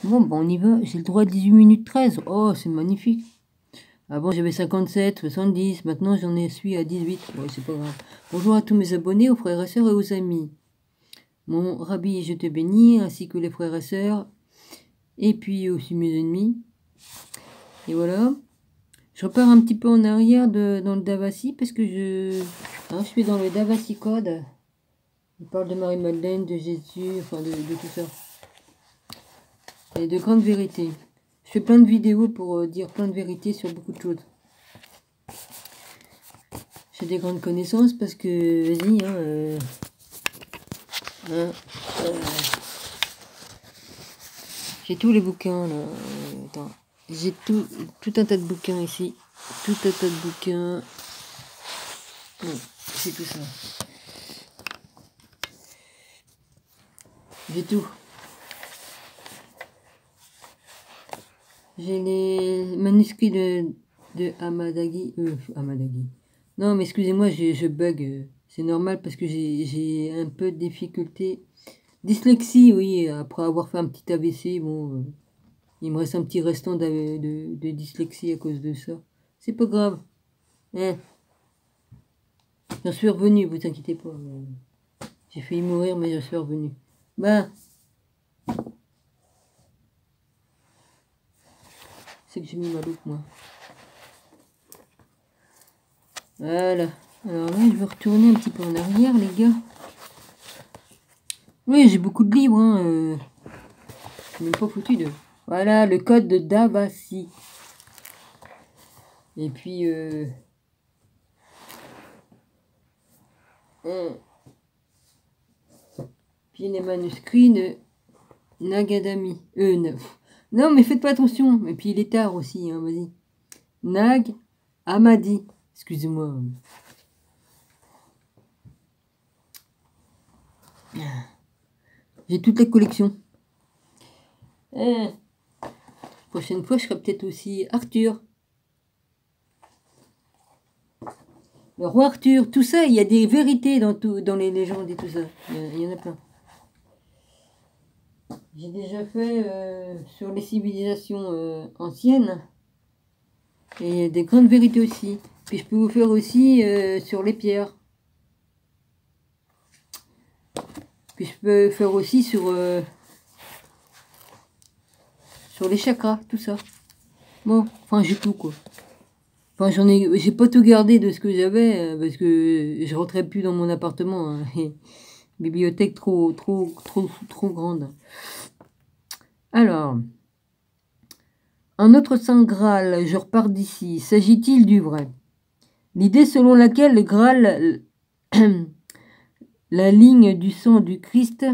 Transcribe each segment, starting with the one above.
Bon, ben on y va. J'ai le droit à 18 minutes 13. Oh, c'est magnifique. Avant, j'avais 57, 70. Maintenant, suis à 18. Ouais, c'est pas grave. Bonjour à tous mes abonnés, aux frères et sœurs et aux amis. Mon Rabbi, je te bénis, ainsi que les frères et sœurs. Et puis aussi mes ennemis. Et voilà. Je repars un petit peu en arrière dans le Davassi parce que je suis dans le Davassi Code. Il parle de Marie-Madeleine, de Jésus, enfin de tout ça. Et de grandes vérités. Je fais plein de vidéos pour dire plein de vérités sur beaucoup de choses. J'ai des grandes connaissances parce que, vas-y, j'ai tous les bouquins là. Attends. J'ai tout un tas de bouquins ici. Tout un tas de bouquins. C'est tout ça. J'ai tout. J'ai les manuscrits de Hamadagi. Hamadagi. Non, mais excusez-moi, je bug. C'est normal parce que j'ai un peu de difficulté. Dyslexie, oui, après avoir fait un petit AVC, bon, il me reste un petit restant de dyslexie à cause de ça. C'est pas grave. Hein. J'en suis revenu, vous inquiétez pas. J'ai failli mourir, mais j'en suis revenu. Ben, c'est que j'ai mis ma loupe, moi. Voilà. Alors là, je vais retourner un petit peu en arrière, les gars. Oui, j'ai beaucoup de livres, hein. Je suis même pas foutu de... Voilà, le code de Davassi. Et puis... Puis les manuscrits de Nagadami. Non, mais faites pas attention. Et puis il est tard aussi, hein, vas-y. Nag Hammadi. Excusez-moi. J'ai toute la collection. Prochaine fois, je ferai peut-être aussi Arthur. Le roi Arthur, tout ça, il y a des vérités dans les légendes et tout ça. Il y en a plein. J'ai déjà fait sur les civilisations anciennes. Et il y a des grandes vérités aussi. Puis je peux vous faire aussi sur les pierres. Puis je peux faire aussi sur les chakras, tout ça. Bon, enfin j'ai tout quoi. Enfin j'ai pas tout gardé de ce que j'avais parce que je rentrais plus dans mon appartement. Hein, bibliothèque trop grande. Alors, un autre saint Graal, je repars d'ici. S'agit-il du vrai? L'idée selon laquelle le Graal, la ligne du sang du Christ,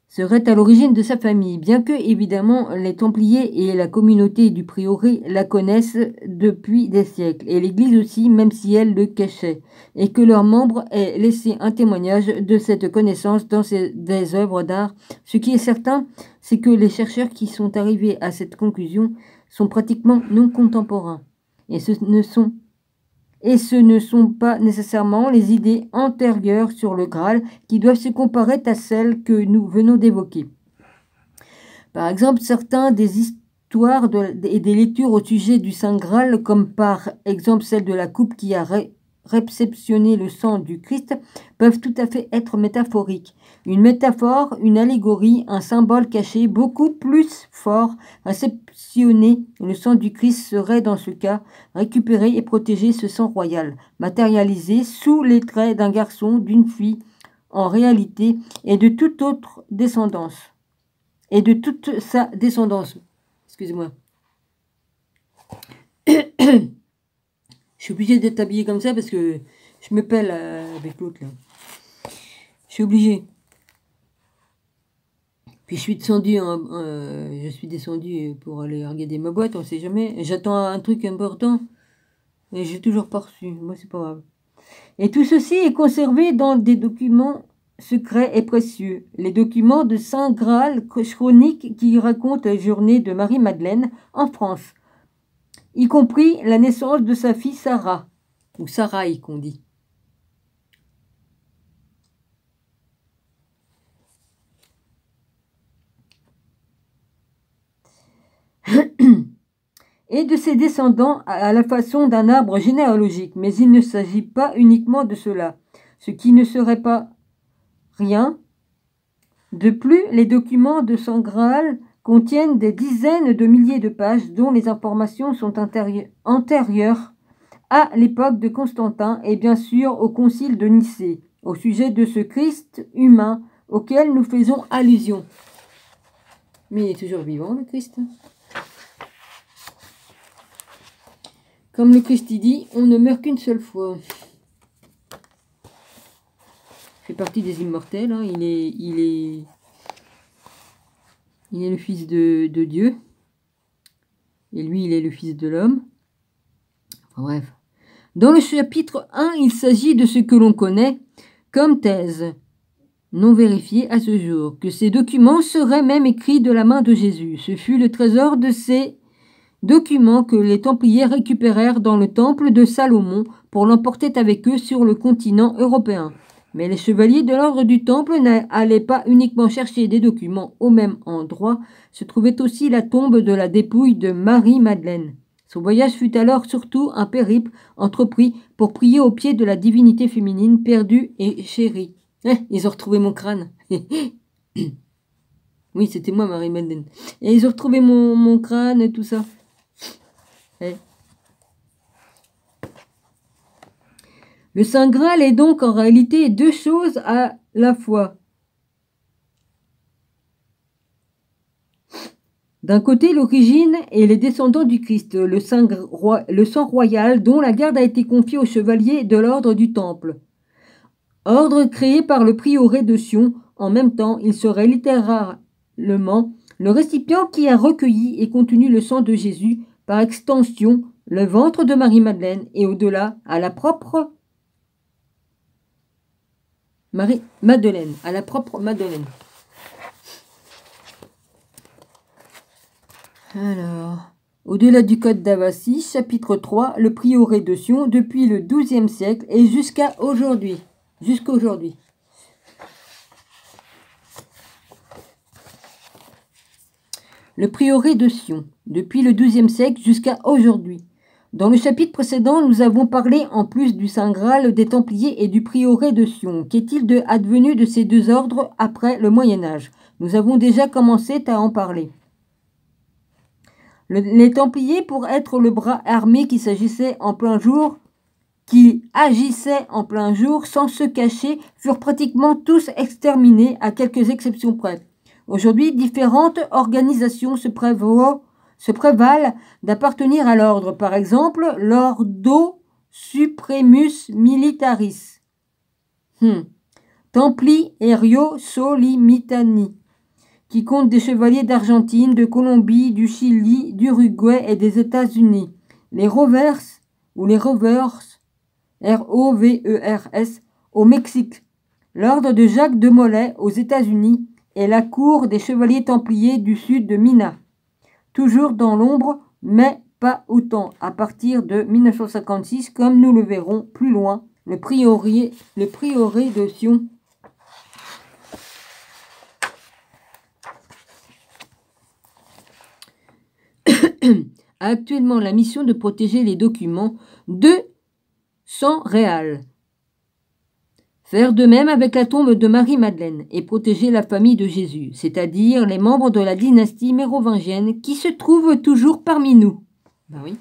serait à l'origine de sa famille, bien que, évidemment, les Templiers et la communauté du prieuré la connaissent depuis des siècles, et l'Église aussi, même si elle le cachait, et que leurs membres aient laissé un témoignage de cette connaissance dans des œuvres d'art. Ce qui est certain, c'est que les chercheurs qui sont arrivés à cette conclusion sont pratiquement non contemporains, et ce ne sont pas nécessairement les idées antérieures sur le Graal qui doivent se comparer à celles que nous venons d'évoquer. Par exemple, certains des histoires et des lectures au sujet du Saint Graal, comme par exemple celle de la coupe qui a réceptionné le sang du Christ, peuvent tout à fait être métaphoriques. Une métaphore, une allégorie, un symbole caché, beaucoup plus fort, réceptionner le sang du Christ serait dans ce cas récupérer et protéger ce sang royal, matérialisé sous les traits d'un garçon, d'une fille, en réalité, et de toute autre descendance. Et de toute sa descendance. Excusez-moi. Je suis obligée d'être habillée comme ça parce que je me pèle avec l'autre là. Je suis obligée. Puis je suis descendue pour aller regarder ma boîte, on sait jamais. J'attends un truc important, mais j'ai toujours pas reçu. Moi, c'est pas grave. Et tout ceci est conservé dans des documents secrets et précieux. Les documents de Saint Graal chronique qui racontent la journée de Marie-Madeleine en France, y compris la naissance de sa fille Sarah, ou Sarai qu'on dit. et de ses descendants à la façon d'un arbre généalogique. Mais il ne s'agit pas uniquement de cela, ce qui ne serait pas rien. De plus, les documents de Saint Graal contiennent des dizaines de milliers de pages dont les informations sont antérieures à l'époque de Constantin et bien sûr au concile de Nicée, au sujet de ce Christ humain auquel nous faisons allusion. Mais il est toujours vivant, le Christ. Comme le Christ dit, on ne meurt qu'une seule fois. Il fait partie des immortels, hein. Il est le fils de Dieu. Et lui, il est le fils de l'homme. Enfin, bref. Dans le chapitre 1, il s'agit de ce que l'on connaît comme thèse, non vérifiée à ce jour, que ces documents seraient même écrits de la main de Jésus. Ce fut le trésor de ces documents que les Templiers récupérèrent dans le temple de Salomon pour l'emporter avec eux sur le continent européen. Mais les chevaliers de l'ordre du Temple n'allaient pas uniquement chercher des documents au même endroit, se trouvait aussi la tombe de la dépouille de Marie-Madeleine. Son voyage fut alors surtout un périple entrepris pour prier aux pieds de la divinité féminine perdue et chérie. Ils ont retrouvé mon crâne. Oui, c'était moi, Marie-Madeleine. Et ils ont retrouvé mon crâne et tout ça. Le Saint Graal est donc en réalité deux choses à la fois. D'un côté, l'origine et les descendants du Christ, le sang royal dont la garde a été confiée aux chevaliers de l'ordre du Temple. Ordre créé par le prieuré de Sion. En même temps, il serait littéralement le récipient qui a recueilli et contenu le sang de Jésus, par extension, le ventre de Marie-Madeleine et au-delà, à la propre Marie-Madeleine, à la propre Madeleine. Alors, au-delà du code d'Avassi, chapitre 3, le prieuré de Sion, depuis le XIIe siècle et jusqu'à aujourd'hui. Le prieuré de Sion, depuis le XIIe siècle jusqu'à aujourd'hui. Dans le chapitre précédent, nous avons parlé, en plus du Saint Graal, des Templiers et du prieuré de Sion. Qu'est-il advenu de ces deux ordres après le Moyen-Âge? Nous avons déjà commencé à en parler. Les Templiers, pour être le bras armé qui agissait en plein jour sans se cacher, furent pratiquement tous exterminés, à quelques exceptions près. Aujourd'hui, différentes organisations se prévalent d'appartenir à l'ordre. Par exemple, l'Ordo Supremus Militaris, Templi Erio Solimitani, qui compte des chevaliers d'Argentine, de Colombie, du Chili, d'Uruguay et des États-Unis. Les Rovers, R-O-V-E-R-S, au Mexique. L'ordre de Jacques de Molay aux États-Unis et la cour des chevaliers templiers du sud de Minas. Toujours dans l'ombre, mais pas autant. À partir de 1956, comme nous le verrons plus loin, le prieuré de Sion a actuellement la mission de protéger les documents de sang réel. Faire de même avec la tombe de Marie-Madeleine et protéger la famille de Jésus, c'est-à-dire les membres de la dynastie mérovingienne qui se trouvent toujours parmi nous. Ben oui.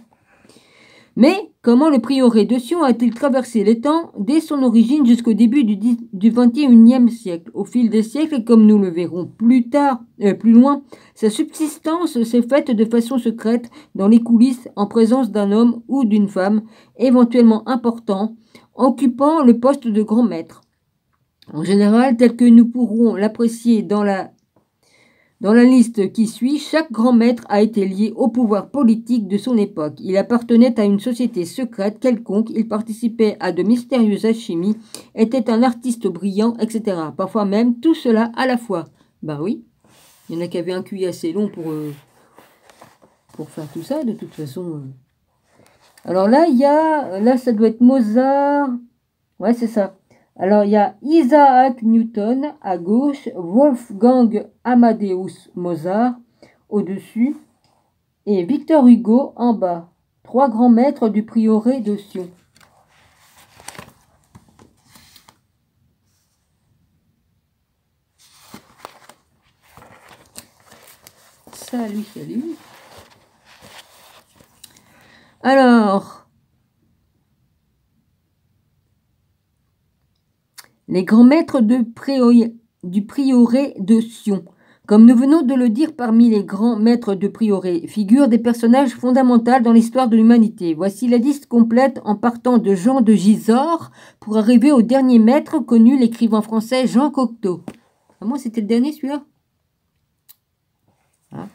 Mais comment le prieuré de Sion a-t-il traversé les temps dès son origine jusqu'au début du XXIe siècle? Au fil des siècles, comme nous le verrons plus loin, sa subsistance s'est faite de façon secrète dans les coulisses en présence d'un homme ou d'une femme éventuellement important, occupant le poste de grand maître. En général, tel que nous pourrons l'apprécier dans la liste qui suit, chaque grand maître a été lié au pouvoir politique de son époque. Il appartenait à une société secrète quelconque, il participait à de mystérieuses alchimies, était un artiste brillant, etc. Parfois même tout cela à la fois. Ben oui, il y en a qui avaient un QI assez long pour faire tout ça, de toute façon. Alors là, ça doit être Mozart. Ouais, c'est ça. Alors, il y a Isaac Newton à gauche, Wolfgang Amadeus Mozart au-dessus. Et Victor Hugo en bas. 3 grands maîtres du prieuré de Sion. Salut, salut. Alors, les grands maîtres du prieuré de Sion. Comme nous venons de le dire, parmi les grands maîtres de prieuré figurent des personnages fondamentaux dans l'histoire de l'humanité. Voici la liste complète en partant de Jean de Gisors pour arriver au dernier maître connu, l'écrivain français Jean Cocteau. Ah, moi, c'était le dernier, celui-là. Ah.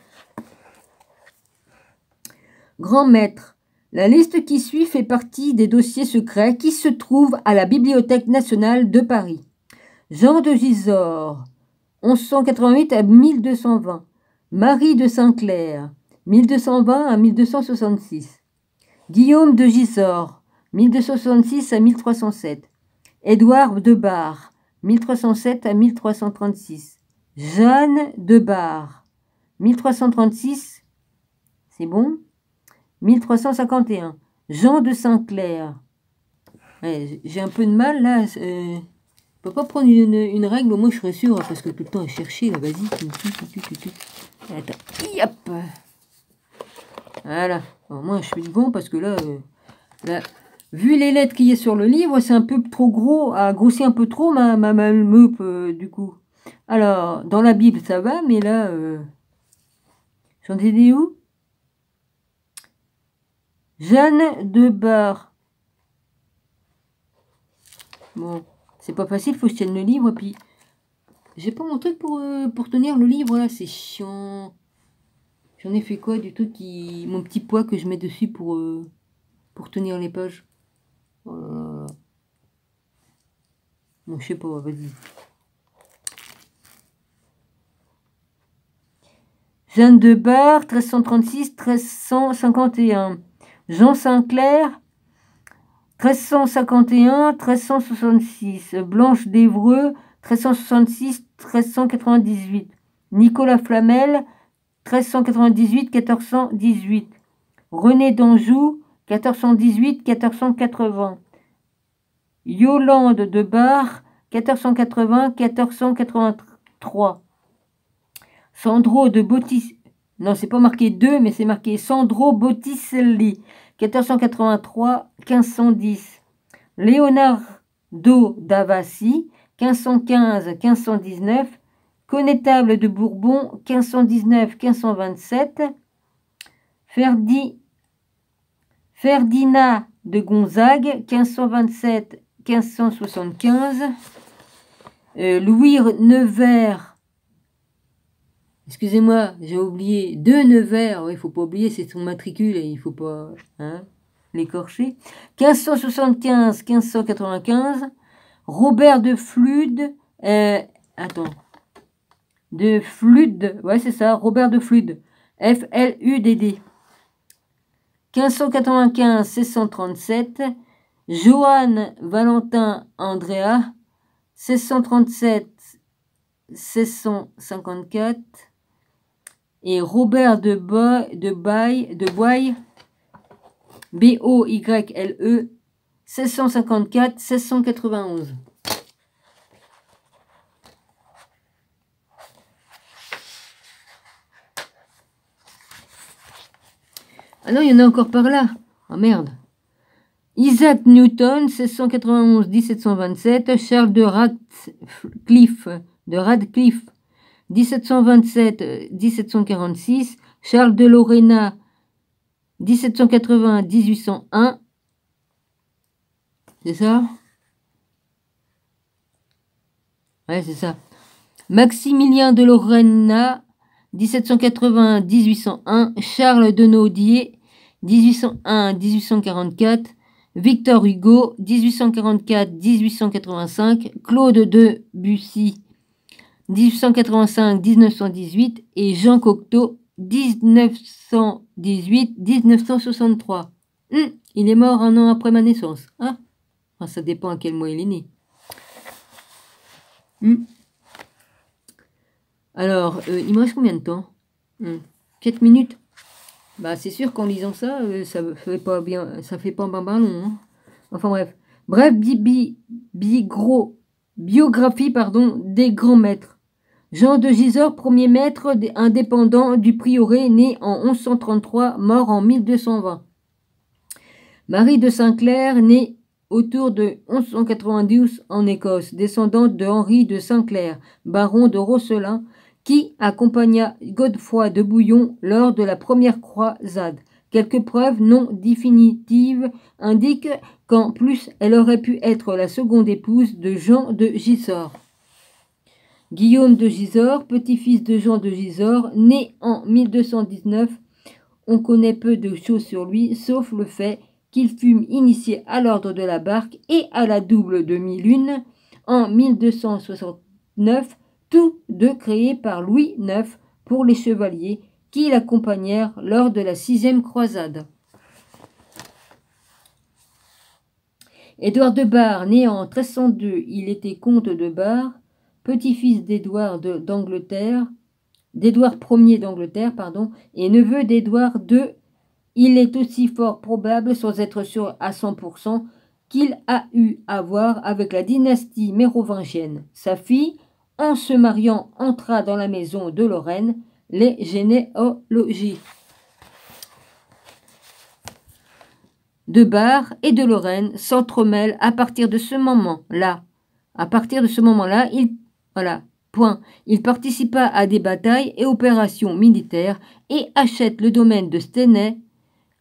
Grand maître. La liste qui suit fait partie des dossiers secrets qui se trouvent à la Bibliothèque nationale de Paris. Jean de Gisors, 1188 à 1220. Marie de Saint-Clair, 1220 à 1266. Guillaume de Gisors, 1266 à 1307. Édouard de Bar, 1307 à 1336. Jeanne de Bar, 1336, c'est bon, 1351. Jean de Saint-Clair. Ouais, j'ai un peu de mal là. Je peux pas prendre une règle, au moins je serais sûr, parce que tout le temps à chercher là, vas-y. Attends, yop. Voilà, au moins je suis bon parce que là, vu les lettres qu'il y a sur le livre, c'est un peu trop gros, a grossi un peu trop ma meupe du coup. Alors, dans la Bible ça va, mais là, j'en ai dit où? Jeanne de Bar. Bon, c'est pas facile, faut que je tienne le livre, puis j'ai pas mon truc pour tenir le livre là, c'est chiant. J'en ai fait quoi du truc qui. Mon petit poids que je mets dessus pour tenir les pages. Oh là là. Bon, je sais pas, vas-y. Jeanne de Bar, 1336-1351. Jean Saint-Clair, 1351-1366. Blanche d'Évreux, 1366-1398. Nicolas Flamel, 1398-1418. René d'Anjou, 1418-1480. Yolande de Bar, 1480-1483. Sandro de Botticelli, non, c'est pas marqué 2, mais c'est marqué Sandro Botticelli, 1483-1510. Leonardo d'Avassi, 1515-1519. Connétable de Bourbon, 1519-1527. Ferdinand de Gonzague, 1527-1575. Louis Nevers, excusez-moi, j'ai oublié, de Nevers, il faut pas oublier, c'est son matricule et il faut pas l'écorcher. 1575-1595. Robert de Flude, de Flude, ouais c'est ça, Robert de Flude, F-L-U-D-D. 1595-1637. Johann Valentin Andrea, 1637-1654. Et Robert de Boye, B-O-Y-L-E, 1654-1691. Ah non, il y en a encore par là. Ah merde. Isaac Newton, 1691-1727. Charles de Radcliffe, 1727-1746. Charles de Lorena, 1780-1801. C'est ça? Ouais, c'est ça. Maximilien de Lorena, 1780-1801. Charles de Naudier, 1801-1844. Victor Hugo, 1844-1885. Claude Debussy, 1885-1918. Et Jean Cocteau, 1918-1963. Il est mort un an après ma naissance. Hein? Enfin, ça dépend à quel mois il est né. Alors, il me reste combien de temps 4 minutes. Bah, c'est sûr qu'en lisant ça, ça fait pas bien, ça fait pas ben long, hein. Enfin bref. Bref, biographie, pardon, des grands maîtres. Jean de Gisors, premier maître indépendant du prieuré, né en 1133, mort en 1220. Marie de Saint-Clair, née autour de 1192 en Écosse, descendante de Henri de Saint-Clair, baron de Rosselin, qui accompagna Godefroy de Bouillon lors de la première croisade. Quelques preuves non définitives indiquent qu'en plus elle aurait pu être la seconde épouse de Jean de Gisors. Guillaume de Gisors, petit-fils de Jean de Gisors, né en 1219, on connaît peu de choses sur lui, sauf le fait qu'il fut initié à l'ordre de la Barque et à la double demi-lune en 1269, tous deux créés par Louis IX pour les chevaliers qui l'accompagnèrent lors de la 6e croisade. Édouard de Bar, né en 1302, il était comte de Bar, petit-fils d'Édouard d'Angleterre, d'Édouard Ier d'Angleterre, et neveu d'Édouard II. Il est aussi fort probable, sans être sûr à 100%, qu'il a eu à voir avec la dynastie mérovingienne. Sa fille, en se mariant, entra dans la maison de Lorraine, les généalogies de Bar et de Lorraine s'entremêlent à partir de ce moment-là. Il participa à des batailles et opérations militaires et achète le domaine de Stenay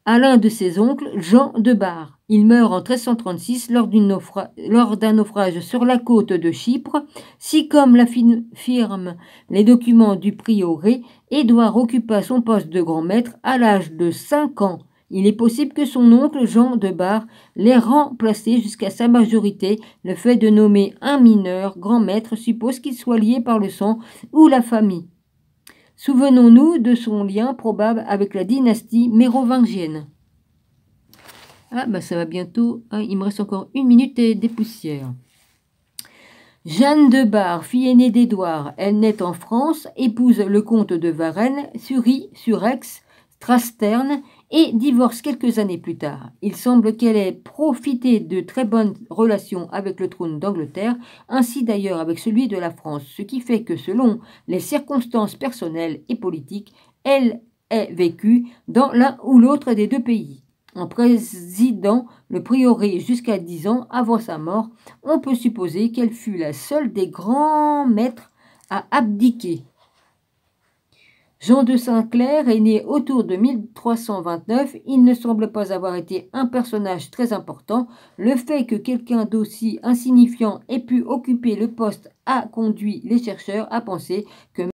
à l'un de ses oncles, Jean de Bar. Il meurt en 1336 lors d'un naufrage sur la côte de Chypre. Si, comme l'affirment les documents du prieuré, Édouard occupa son poste de grand maître à l'âge de 5 ans, il est possible que son oncle Jean de Bar l'ait remplacé jusqu'à sa majorité. Le fait de nommer un mineur grand maître suppose qu'il soit lié par le sang ou la famille. Souvenons-nous de son lien probable avec la dynastie mérovingienne. Ah, bah ça va bientôt. Il me reste encore 1 minute et des poussières. Jeanne de Bar, fille aînée d'Édouard, elle naît en France, épouse le comte de Varennes, Sury-sur-Aix, Strastern, et divorce quelques années plus tard. Il semble qu'elle ait profité de très bonnes relations avec le trône d'Angleterre, ainsi d'ailleurs avec celui de la France, ce qui fait que selon les circonstances personnelles et politiques, elle ait vécu dans l'un ou l'autre des deux pays. En présidant le prieuré jusqu'à 10 ans avant sa mort, on peut supposer qu'elle fut la seule des grands maîtres à abdiquer. Jean de Saint-Clair est né autour de 1329. Il ne semble pas avoir été un personnage très important. Le fait que quelqu'un d'aussi insignifiant ait pu occuper le poste a conduit les chercheurs à penser que